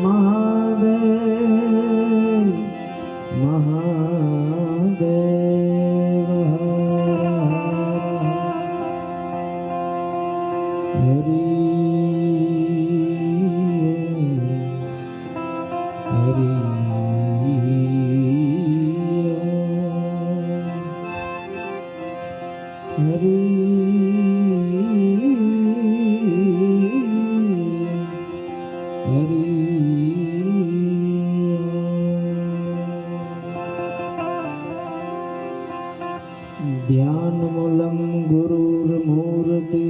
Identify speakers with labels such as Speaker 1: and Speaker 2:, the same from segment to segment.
Speaker 1: મહાદેવ મહાદેવ હરિ હરિ હરિ ध्यानमूलं गुरुर्मूर्ति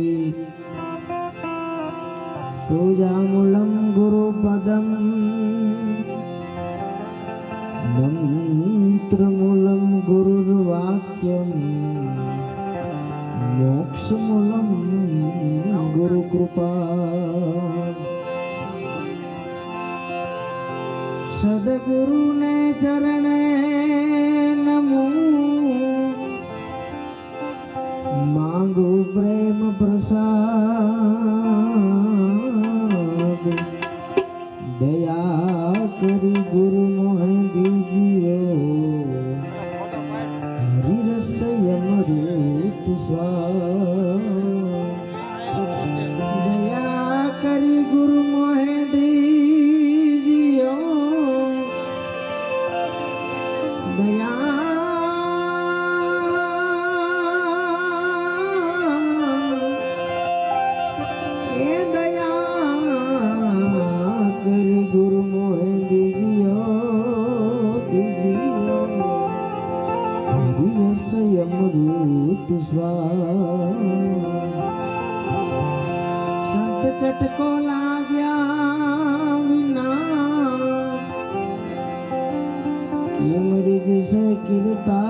Speaker 1: पूजामूलं गुरुपदम् मंत्रमूलं गुरुर्वाक्यं मोक्षमूलं गुरुकृपा सद्गुरुने चरणे नमो मांगो प्रेम प्रसाद दया करी गुरु मोहे दीजियो हरि रस अमृत स्वाद दया करी गुरु मोहे दीजियो दया गुरु मोहे दीजियो दीजियो हरि रस अमृत स्वाद संत चटको लाग्या विना ये मरीज से गिरता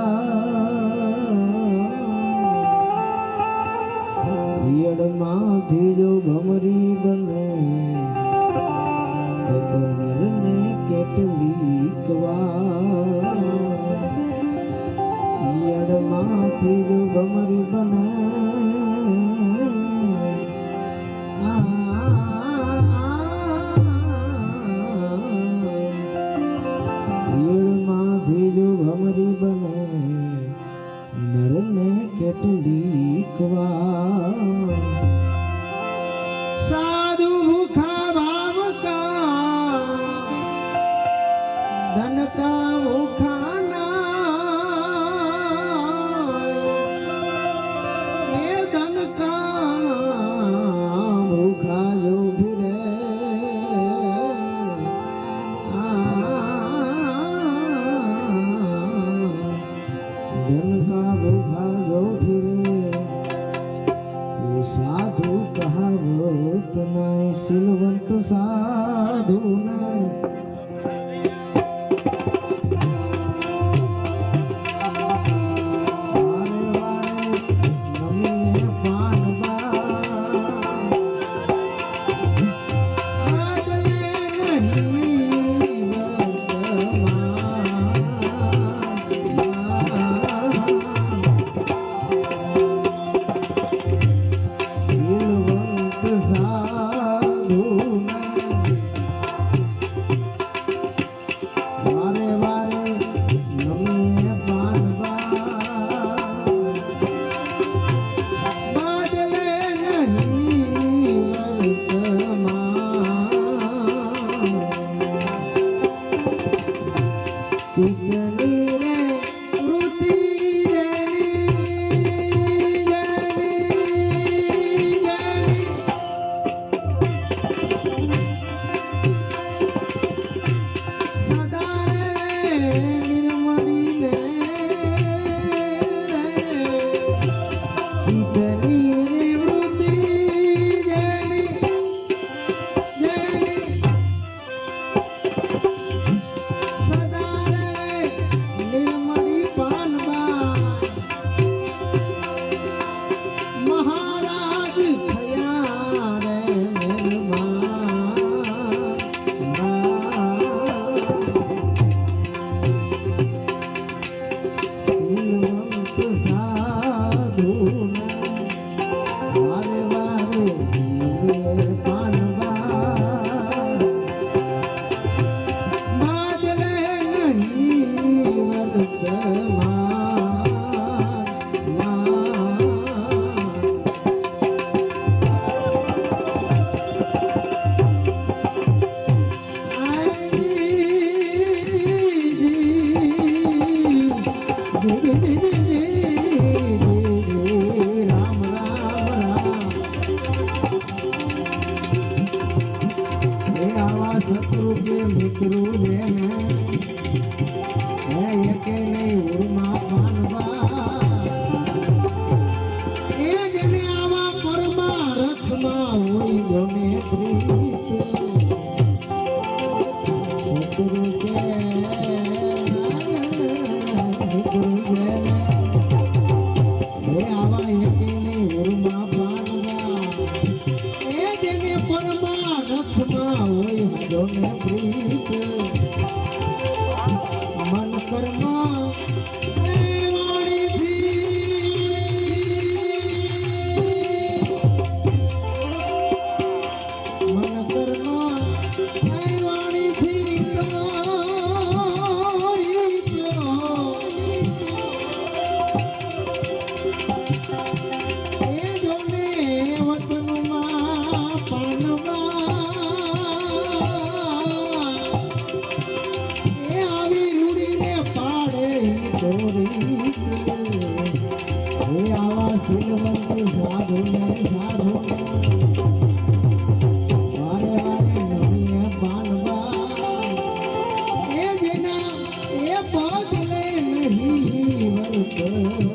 Speaker 1: યડમાંથી જો ભમરી બને તો નરને કેટલીક વાર યડમાંથી જો ભમરી બને યડમાંથી જો ભમરી બને નરને કેટલીક વાર साधु भूखा भाव का धन का भूखा ना ये धन का भूखा जो फिरे धन का भूखा जो फिरे साधु कहावत नहीं सिलवंत साधु नहीं वारे वारे नमी पानवा आगले नहीं साधु સતગુરુ કે મિત્રો જેને એકે નહીં ઉર્મા પાનવા એ જેને આવા પરમારથમાં હોય જોને પ્રીત સતગુરુ કે મિત્રો જેને આવા એકે નહીં ઉર્મા પાનવા એ જેને પરમારથમાં હોય જોને પ્રીત મન કર્મ શીલવંત સાધુ ને સાધુ વારે વારે નમીએ પાનવા એ જેના એ બદલે નહીં વર્તમાન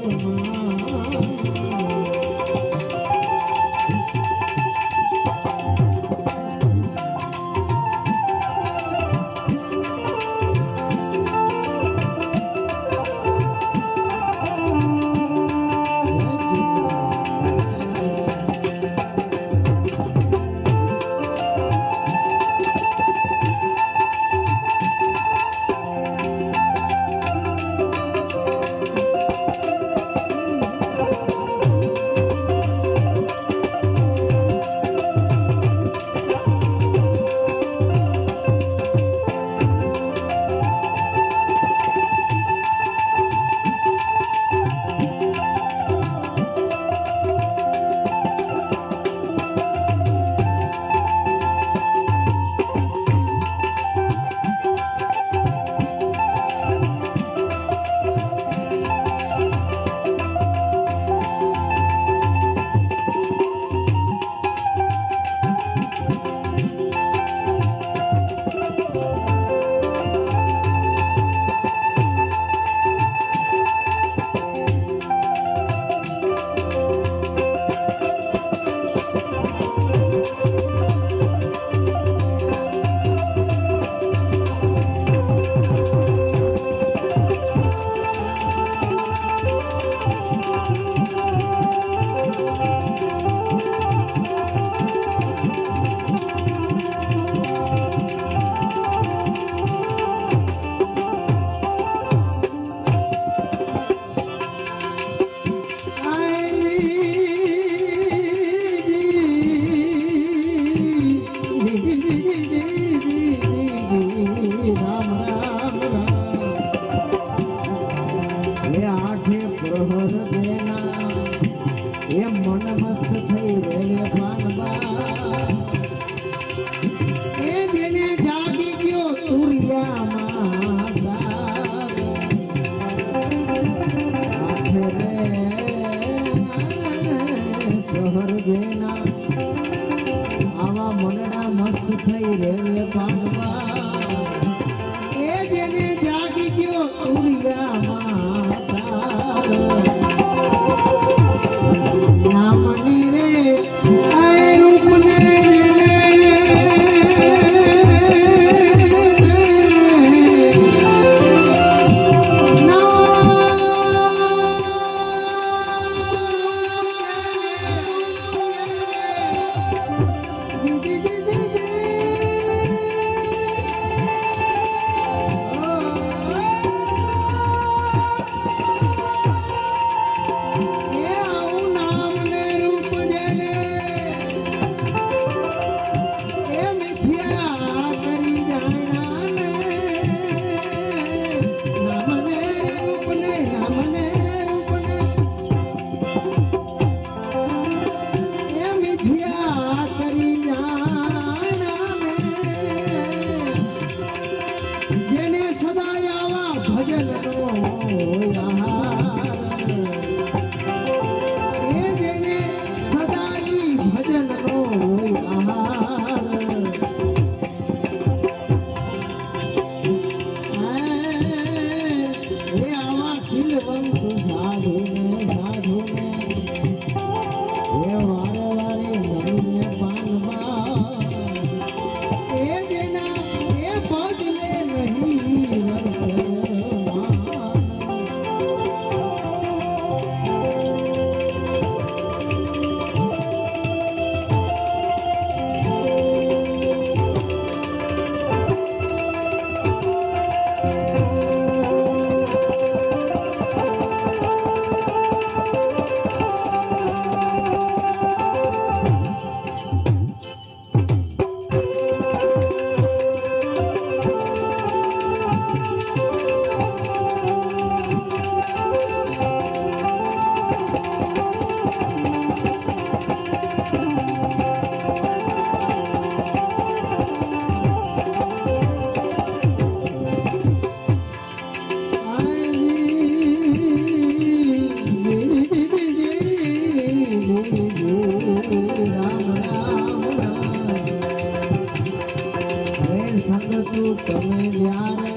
Speaker 1: સંગતું તમે જ્યારે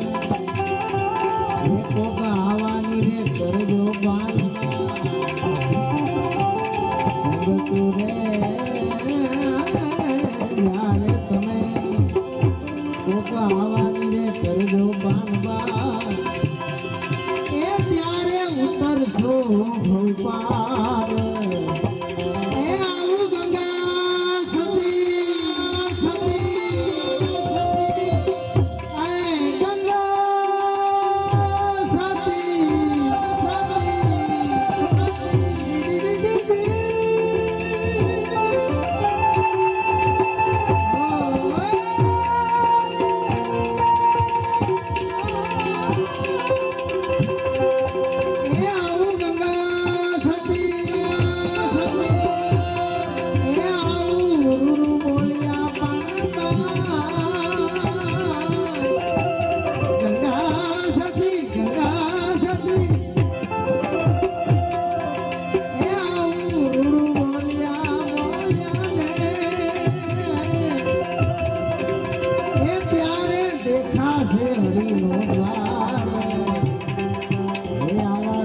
Speaker 1: કોક આવવાની રે કરજો બાન સંગતું રે જ્યારે તમે કોક આવવાની રે કરજો બાન એ ત્યારે ઉતરશો ભવપાર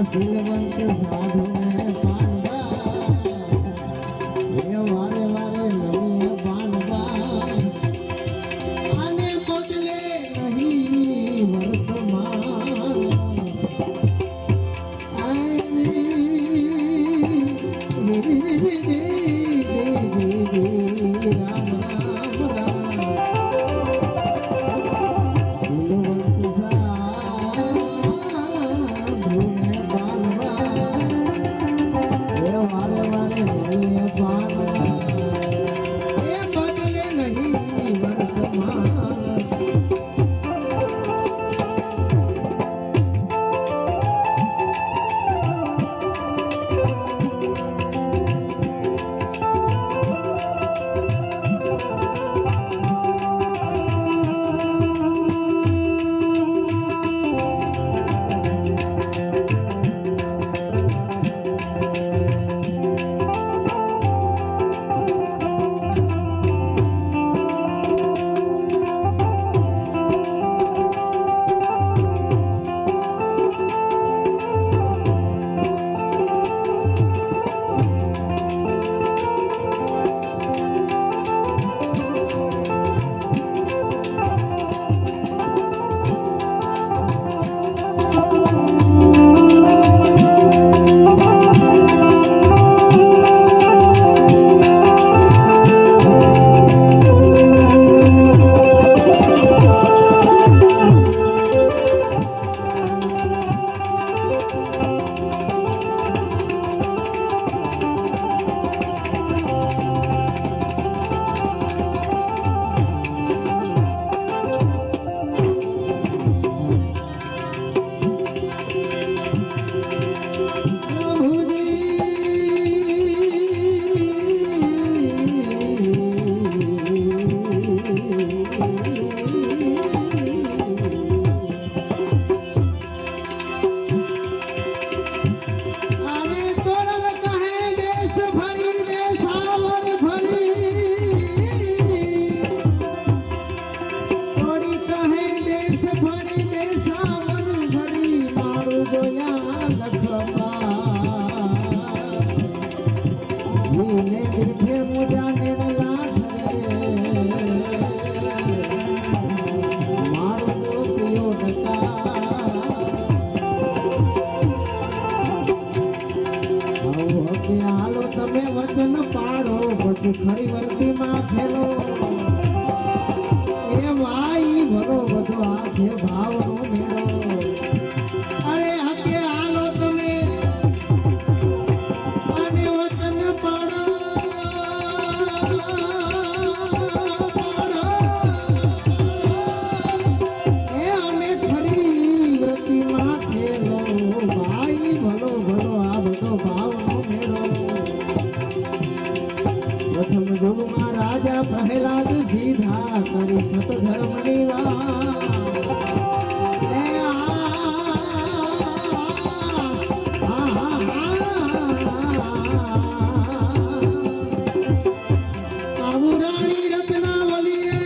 Speaker 1: સિલવંત સાધુ ને પાનવા વારે વારે નવી પાનવા આને બદલે નહીં વર્તમાન પછી ખરી વર્તી માં ફેલો એ વાઈ ભરો બધો આ છે ભાવનો મેળો અરે હકે હાલો તમે અને વચન પાડો એ અમે ખરી વર્તી માં ફેલો ભાઈ ભલો ભલો આ બધો ભાવનો મેળો પ્રથમ યુગમાં રાજા પ્રહલાદ સીધા કરી સતધર્મની વાત આવું રાણી રત્નાવલીએ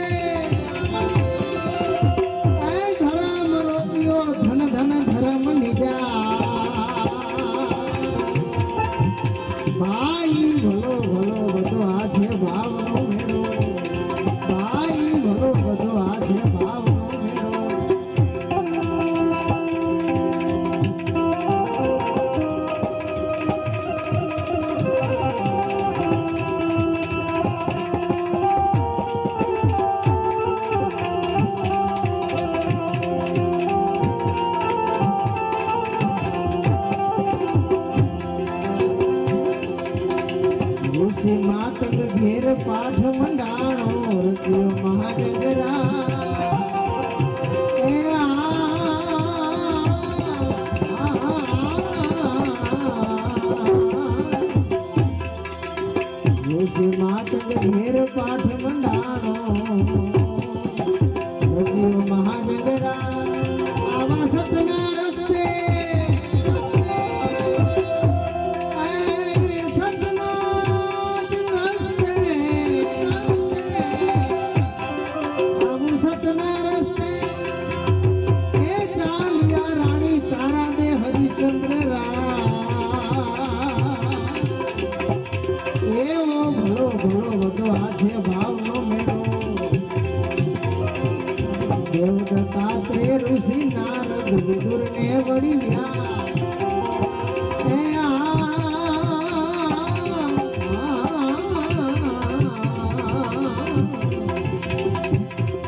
Speaker 1: દેવદત્તાત્રે ઋષિ નારદ વિદુર ને વળી વ્યાસ હે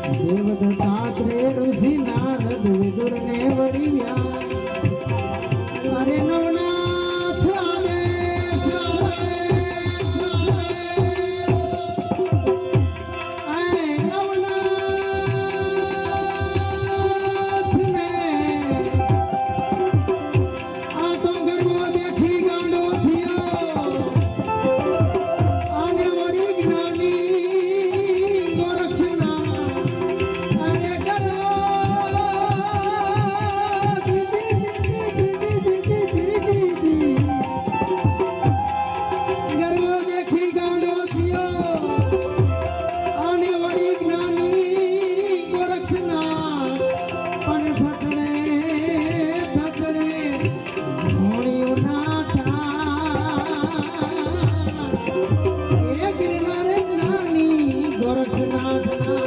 Speaker 1: દેવદત્તાત્રે ઋષિ નારદ વિદુર ને વળી વ્યાસ અરે નવનાથ આદેશ આદેશ આદેશ નવનાથ ને આ તો ગર્વો દેખી ગાંડો થયો આને વળી જ્ઞાની ગોરક્ષના અને ગર્વો ગર્વો દેખી ગાંડો થયો આને વળી જ્ઞાની ગોરક્ષના પણ થકડે થકડે હોળિયું ના થાય એ ગિરનાર જ્ઞાની ગોરક્ષનાથના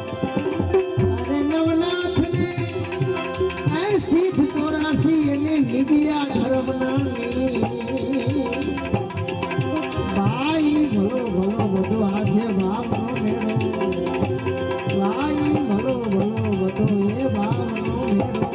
Speaker 1: અરે નવનાથને એ સિદ્ધ 84 એને વિદ્યા ધર્મનાની બાઈ ભલો ભલો બધો આજે ભાવનો મેળો બાઈ ભલો ભલો બધો એ ભાવનો મેળો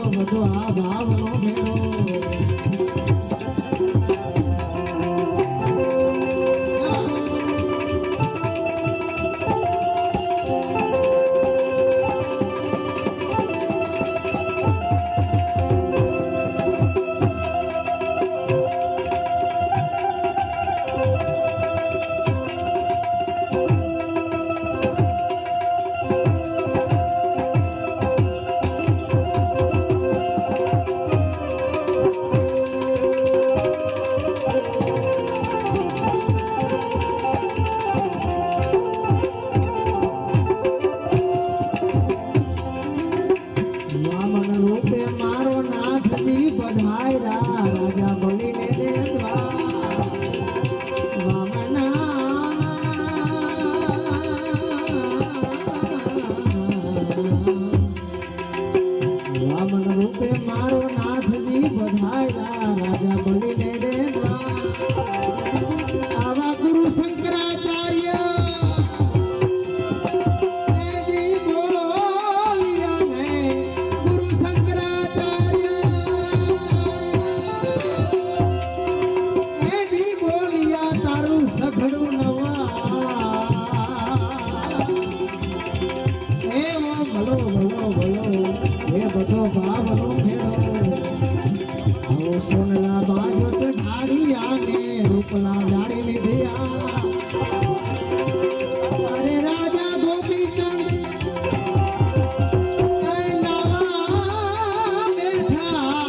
Speaker 1: બધો આ ભાવનો મેળો રાજા બનીને દેવા વામન રૂપે મારો નાથજી બધાયા રાજા બનીને દેવા આવા ગુરુ શંકરાચાર્ય બધો ભાવનો મેળો સોનલા બાજુ ઢાળિયા ને રૂપલા જાળી લીધ્યા અરે રાજા ગોપીચંદ નવા બેઠા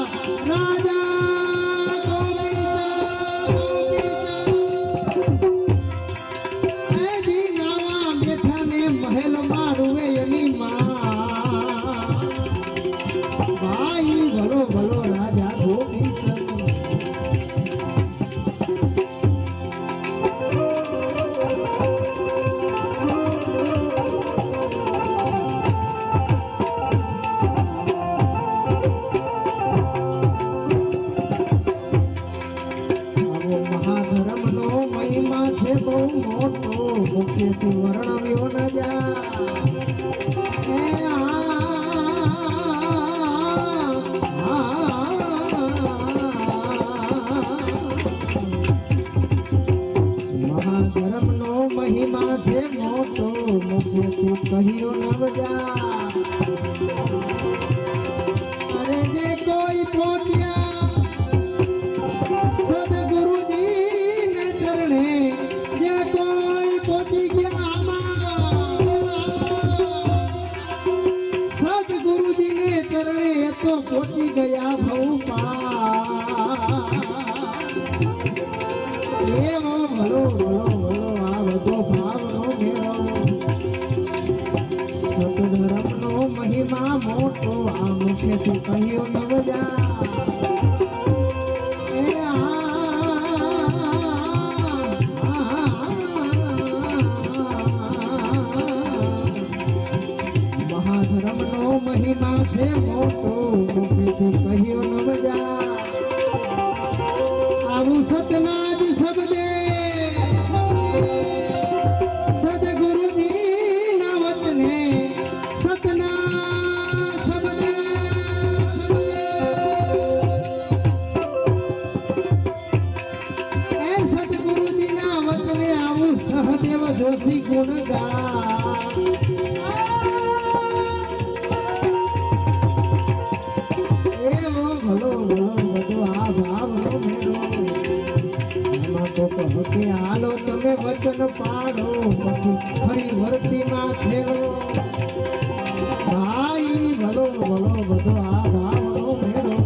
Speaker 1: રાજા ગોપીચંદ નવા બેઠા ને મહેલ મારું એની માં ભાઈ ભલો ભલો રાજા ગોપીચંદ આવો મહાધર્મનો મહિમા છે બહુ મોટો મુખ્યથી વર્ણવ્યો ન જા મહાધર્મનો મહિમા છે મોટો મુખ્યથી કહ્યો ન જા અરે જે કોઈ પહોંચ્યા સદગુરુજી ને ચરણે જે કોઈ પહોંચી ગયા સદગુરુજી ને ચરણે તો પહોંચી ગયા ભવપા એવો ભલો ભલો ભલો આ બધો ભાવનો મેળો સતધર્મનો મહિમા મોટો આ મુખ્યથી કહ્યો ન જા મહાધર્મનો મહિમા છે મોટો મુખ્યથી કહ્યો ન જા આવું સતનાજ શબ્દે સદગુરુજી ના વચને સતના શબ્દે એ સદગુરુજી ના વચને આવું સહદેવ જોશી ગુણ ગા ભલો ભલો બધો આ ભાવનો મેળો એમાં તો કહો કે હાલો તમે વચન પાડો પછી ફરી વર્તીમાં ફેરો ભાઈ ભલો ભલો બધો આ ભાવનો મેળો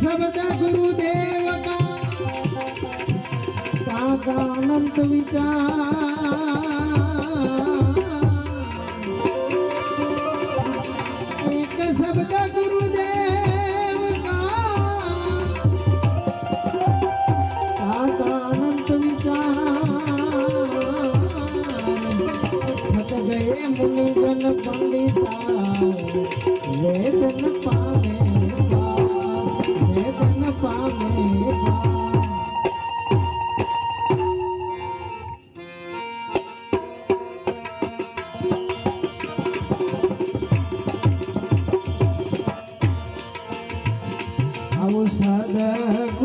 Speaker 1: शब्द गुरुदेव का अनंत विचार